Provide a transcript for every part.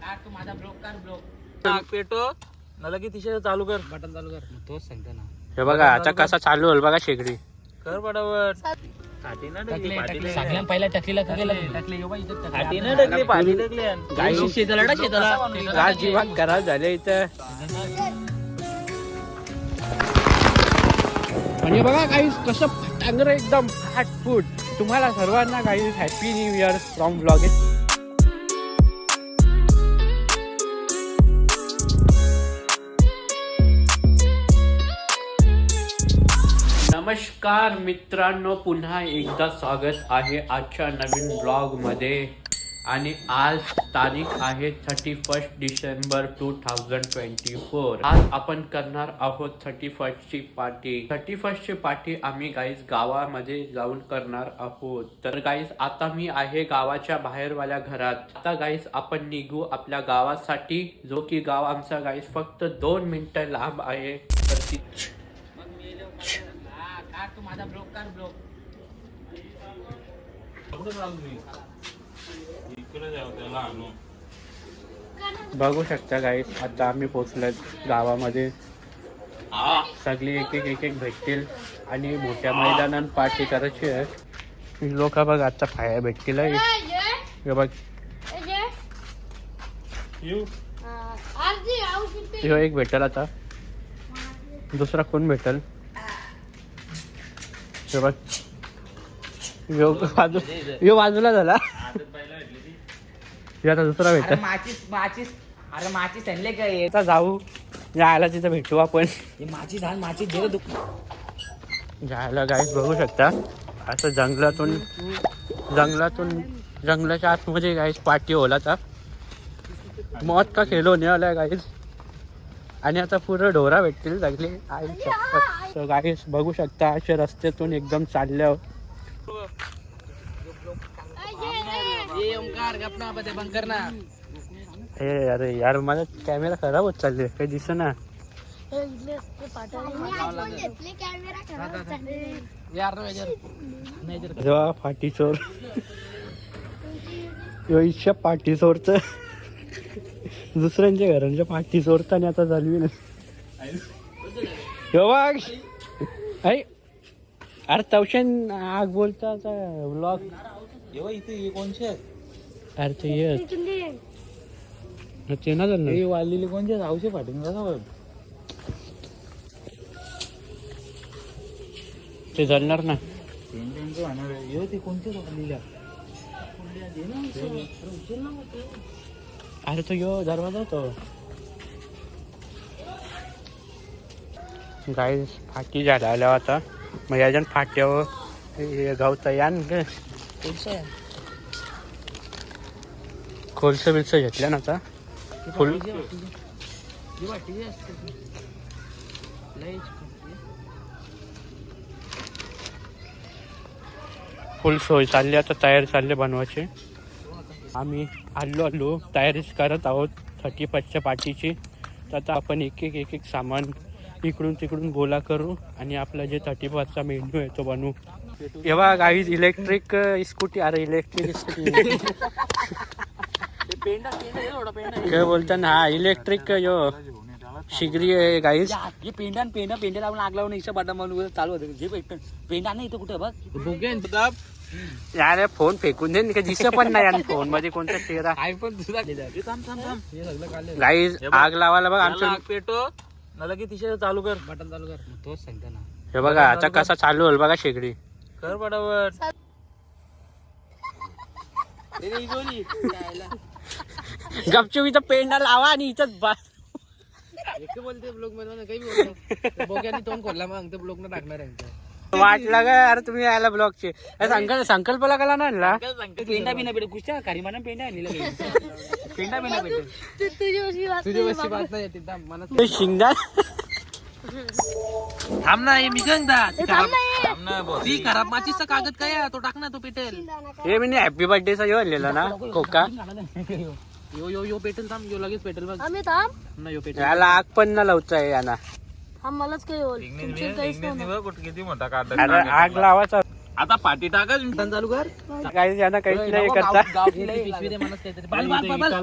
तू माझा ब्लॉक कर ब्लॉक पेटो मला की तिथे चालू कर बटन चालू कर तोच सांगतो ना. हे बघा आता कसा चालू होईल बघा शेगडी कर बडावट पहिल्या टकलीला शेताला जीवन खराब झाले इथं. म्हणजे बघा काही कसं फटांगर एकदम हाट फूट. तुम्हाला सर्वांना काही happy new year from blog. नमस्कार मित्रांनो, पुन्हा एकदा स्वागत आहे आजच्या नवीन ब्लॉग मध्ये. आणि आज तारीख आहे 31 डिसेंबर 2024. आज आपण करणार आहोत 31 ची पार्टी. 31 ची पार्टी आम्ही गाईज गावामध्ये जाऊन करणार आहोत. तर गाईज आता मी आहे गावाच्या बाहेरवाल्या घरात. आता गाईज आपण निघू आपल्या गावासाठी, जो की गाव आमचा गाईज फक्त 2 मिनिटं लांब आहे. तर तू माझा ब्लॉक कर ब्लॉक बघू शकता गाईस, आता आम्ही पोहोचलो गावामध्ये. सगळी एक एक भेटतील आणि मोठ्या मैदानात पार्टी करायची आहे. लोक बघ आता फाया भेटतील. हे बघ ह्यो एक भेटल, आता दुसरा कोण भेटल. हे बघ ह्यो बाजूला झाला. आता दुसरा भेटल. अरे माचीस आणले काय. आता जाऊ जायला, तिथं भेटू आपण. माची दे दुख जायला गाईस बघू शकता. असं जंगलाच्या आतमध्ये गाईस पार्टी होला. आता मौत का खेळलो नाही आलाय गाईस. आणि आता पुरं ढोरा भेटतील सगळे. तर गाईस बघू शकता अशा रस्त्यातून एकदम चालल्यावर. हे अरे यार, माझा कॅमेरा खराब होत चालले, काही दिसेना. पार्टी चोर इच्छा पार्टी चोरच दुसऱ्यांच्या घरांच्या पार्टी चोरताना आता चालवी ना. बघ अरे तवशन आग बोलता ब्लॉग इथे कोणचे अरे ते ना झालं वाढलेले कोणचे रावशे पाटील ते जळणार ना. ते कोणते वाढलेल्या अरे तो यो दरवाजा होतो. गाईस फाटी झाला आता. मग याच्यात फाट्यावर गावचा यान खोलस बिलस घेतल्या ना आता. फुल फुल सोय चालली आता. तयारी चालली बनवायची. आम्ही आलो तयारीच करत आहोत 31च्या पार्टीची. तर आता आपण एक एक सामान इकडून तिकडून गोळा करू आणि आपला जे 31चा मेन्यू आहे तो बनवू. तेव्हा गाईज इलेक्ट्रिक स्कूटी. अरे इलेक्ट्रिक स्कूटी काय बोलता ना. हा इलेक्ट्रिक यो शिगरी आहे गाईज. पेंडा लावून आग लावून इच्छा बटन म्हणून चालू होतं. जे पेंडा नाही इथं कुठे बघ. यार फोन फेकून दे, दिसत पण नाही. आणि फोन मध्ये कोणता चेहरा गाईज. आग लावायला बघ आमचं पेटो मला की तिथे चालू कर बटन चालू कर तोच सांगतो ना. हे बघा आता कसा चालू होईल बघा शेगडी. कर बडावट गपचूप इथं पेंडा लावा आणि इथं बोलते ब्लॉग मध्ये काही बोलतो. बोग्याने तोंड खोलला मग ते ब्लॉग न टाकणार आहे. वाटला का अरे तुम्ही यायला ब्लॉगचे संकल्पला कला ना आणला. पेंडा बिना भेटेल कुठच्या कारीमाना पेंडा आणलेला. पेंडा बिना भेटेल तुझी वस्ती बात नाही येते मला शिंगदार. थांब ना मी गंगदा ती खराब माचीचा कागद काय तो टाक ना, तो पेटेल. हे मी हॅपी बर्थडेचा यो आणलेला ना कोका. यो यो यो पेटेल. थांब यो लगेच पेटेल बघ. आम्ही थांब ना यो पेटेल. याला आग पण ना लावचाय याना. मलाच काही होईल. अरे आग लावायचा. आता पाठी टाका चालू कर. काही यांना काहीच नाही करता,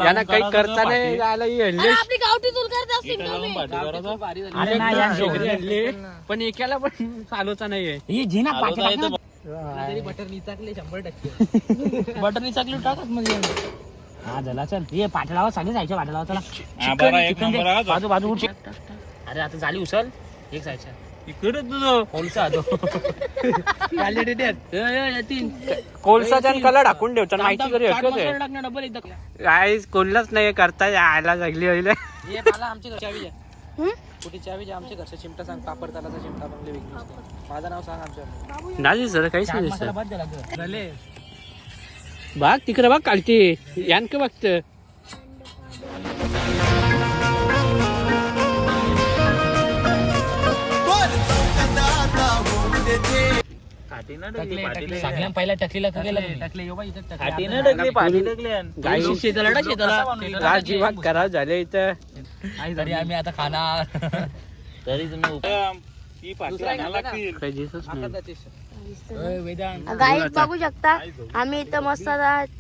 यांना काही करता नाही यायला हल्ले. आपली गावठी चूल करत असतील हल्ले पण एकाला पण चालवता नाहीये. हे झिना पाठी टाक ना. बटर निचाकले 100%. बटर निचाकली टाकत म्हणजे. हा झाला चल. हे पाठी लावा सगळे जायचे पाठी लावा चला. बाजू बाजू उठ. अरे आता झाली उचल एक जायच्या इकडे तुझं कोलसा तो कोळसाचा कलर टाकून ठेवचा माहिती करी डबल एकदा काय कोणलाच नाही करता यायला लागली होईल. ये मला आमच्या घरच्या चावी द्या. कुठे चावी द्या आमच्या घरच्या चिमटा सांग. पापड तालाचा चिमटा बंगले विकनेस. माझं नाव सांग आमच्या. नाही सर काहीच नाही मसाला बंद झाला झाले. बाग तिकडे बाग काढते यांक बघत. सगळ्यां पहिला टकलीला टाकले जीवात खराब झाले इथं. तरी आम्ही आता खाणार. तरी तुम्ही काही दिसत नाही. गाईस बघू शकता आम्ही इथं मस्त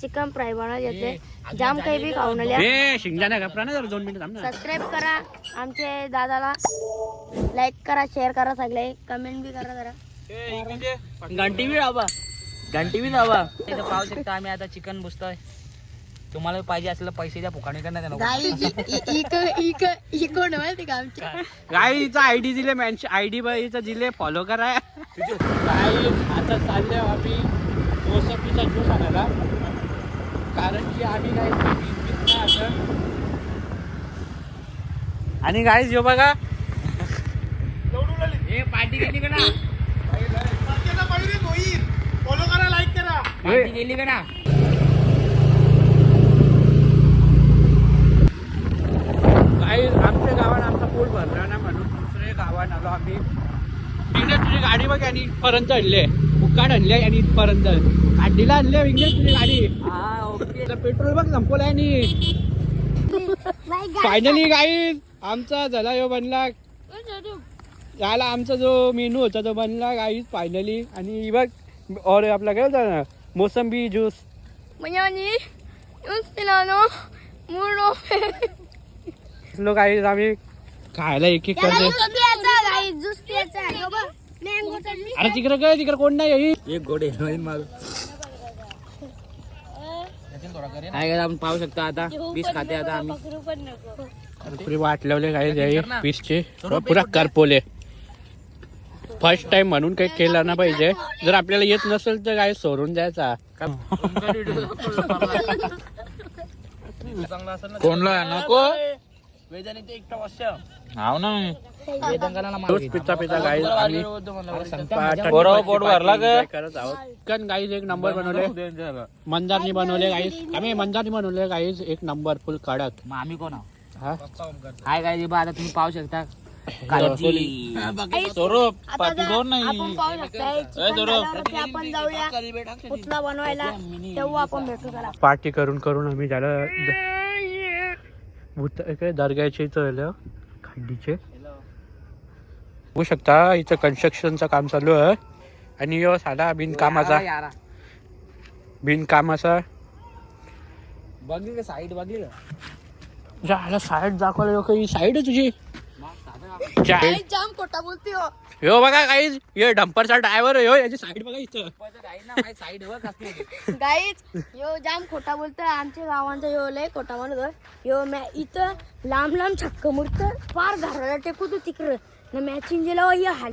चिकन फ्राय बनवत येते. जाम काही बी खाऊन आले. ए शिंगजाने घाबरा ना जरा 2 मिनिट थांब ना. सबस्क्राईब करा आमचे दादाला, लाईक करा, शेअर करा, सगळे कमेंट बी करा जरा. घंटी बी लावा. घंटी बी लावा. इथं पाहू शकता आम्ही आता चिकन बुसतोय. तुम्हाला पाहिजे असलेलं पैसे द्या फुकाणी करणार गाईचा आयडी दिले आयडी बाईचा दिले फॉलो करा. गाई आता चालले आम्ही मोसंबीचा ज्यूस आणायला, कारण की आम्ही काय असं. आणि गाईज जो बघा हे पार्टी गेली का ना. फॉलो करा, लाईक करा. पार्टी गेली का ना. गाईज आमच्या गावात आमचा पोट भरला ना म्हणून दुसऱ्या गावात आलो आम्ही. इंग्लिश तुझी गाडी बघ आणि इथपर्यंत आणले उकाड आणले आणि इथपर्यंत काढीला आणले. इंग्लिश तुझी गाडी पेट्रोल बघ संपवलं आणि फायनली गाईज आमचा झाला यो बनला. याला आमचा जो मेनू होता तो बनला गाईज फायनली. आणि बघ और आपला काय होता ना मोसंबी ज्यूस. लोक गाईज आम्ही खायला एक एक करते. अरे तिकडे काय तिकडे कोण नाही. एक गोडे माल काय आपण पाहू शकता आता पीस खाते आता आम्ही. पुरी वाट लावले काय पीसचे पुरा करपोले. फर्स्ट टाइम म्हणून काही केलं ना पाहिजे. जर आपल्याला येत नसेल तर काय सोडून द्यायचा. कोणला नको वेदाने ते एकटा वर्ष हाव ना पिता पिता गाईज आम्ही पोट भरला करत आहोत. चिकन गाईज एक नंबर बनवले. मंदारनी बनवले गाईज. आम्ही मंदारनी बनवले गाईज एक नंबर फुल कडक. मग आम्ही कोण आहोत. हा हाय काय बा आता तुम्ही पाहू शकता. स्वरूप पाठी दोन नाही. आपण जाऊया पुतळा बनवायला तेव्हा आपण भेटू त्याला. पार्टी करून करून आम्ही झालं दर्ग्याचे इथं खड्डीचे बघू शकता. इथं कन्स्ट्रक्शनचं काम चालू आहे आणि यो साधा बिनकामाचा बघली का साईड बघली का. झाला साईड दाखवलं काही साईड आहे तुझी. जाम खोटा बोलते हो. यो बघा काही यो डंपरचा ड्रायव्हर हो याची साईड बघा इथं. साईड गाईज यो जाम खोटा बोलतोय. आमच्या गावांचा यो लय खोटा म्हणतो. यो इथं लांब लांब छक्क मुडत फार घराला टेकू तू तिकडं ना मॅचिंग गेला हाय.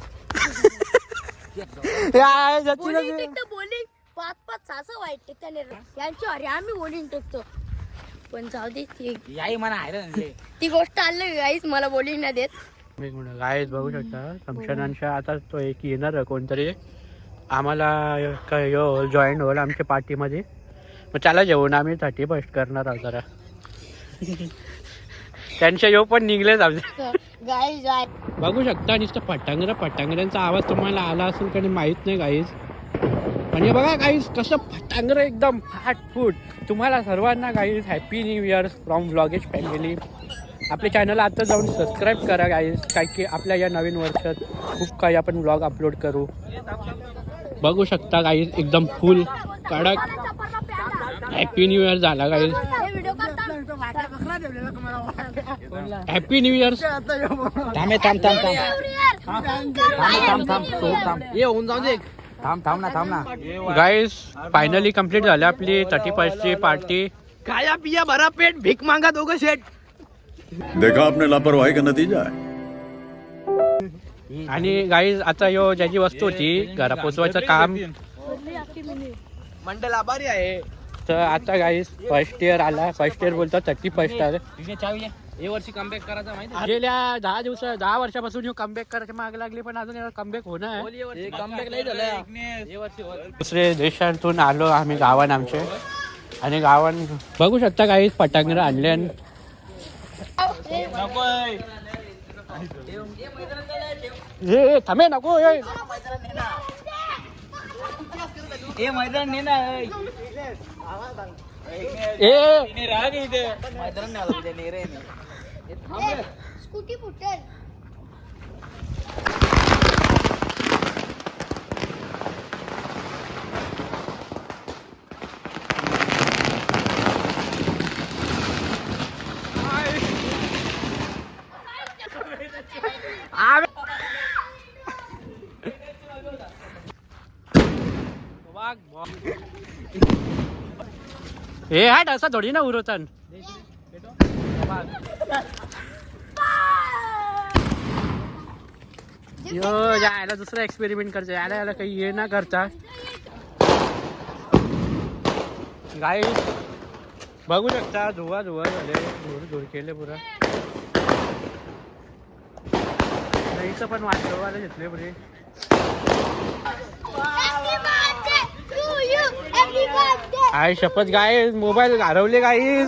बॉलिंग 5-5 6 वाईट टेकताने यांची. अरे आम्ही बॉलिंग टेकतो पण जाऊ दे. याही म्हणा आहे ती गोष्ट आली गाईज मला बॉलिंग नाही देत. गाईज बघू शकता शमशानांच्या आता तो एक येणार कोणतरी आम्हाला यो जॉईन होईल आमच्या पार्टीमध्ये. मग त्याला जेवण आम्ही 31st करणार आहोत जरा. त्यांच्या यो पण निघलेच गाईज बघू शकता नुसतं फटांगऱ्यांचा आवाज तुम्हाला आला असेल का माहित नाही गाईज. म्हणजे बघा गाईज कसं फटांगर एकदम फाटफूट. तुम्हाला सर्वांना guys happy new year from व्लॉगेज फॅमिली. आपल्या चॅनलला आता जाऊन सबस्क्राईब करा गाईज. काय की आपल्या या नवीन वर्षात खूप काही आपण व्लॉग अपलोड करू. बघू शकता गाईज एकदम फुल कडक हॅपी न्यू इयर झाला guys. Happy new year. Guys finally complete झाली आपली 31st ची पार्टी. खाया पिया भरा पेट भीक मांगा दोघं शेट. देखा आपने लापरवाही का नतीजा है. आणि गाईज आता यो ज्याची वस्तू होती घरा पोचवायचं काम मंडल आभारी आहे. तर आता गाईज फर्स्ट इयर आला. फर्स्ट इयर बोलतो 31st आलं. हे वर्षी कमबॅक करायचा माहिती गेल्या 10 वर्षापासून कमबॅक करायची माग लागली पण अजून कमबॅक होणार. कमबॅक नाही झालं. दुसरे देशातून आलो आम्ही गावान आमचे आणि गावान बघू शकता काही फटांगरे आणले. हे थांबे नको हे मैदान ने ना राग इथे मैदान नाही आलं ने रे स्कूटी फुटेल. हे हाट असा थोडी ना उरवतान. यो यायला दुसरा एक्सपेरिमेंट करतो. याला काही ये ना करता. गाई बघू शकता धुवा झाले धूर केले पुरा. इथं पण वाटवायला घेतले पुरे. आय शपथ गाय मोबाईल हरवले गाई.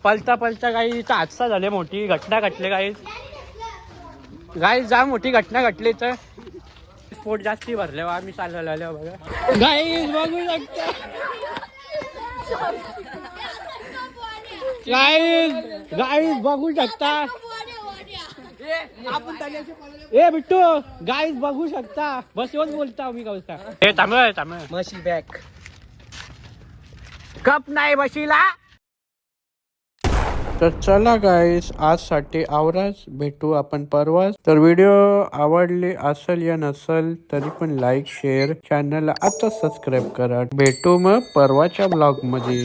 पलता गाई हादसा झाले. मोठी घटना घडले गाई. गाई जा मोठी घटना घडली तर स्पोर्ट जास्ती भरले आम्ही चाललेलो आलो बघा. गाई बघू शकता. गाई बघू शकता. ए बिट्टू गाईज बघू शकता. बस येऊन बोलता मी का हे थांब मशीन बॅक कप नाही बशीला. तर चला गाईस आजसाठी आवराच. भेटू आपण परवाच. तर व्हिडिओ आवडले असेल या नसेल तरी पण लाईक शेअर चॅनलला आता सबस्क्राईब करा. भेटू मग परवाच्या ब्लॉग मध्ये.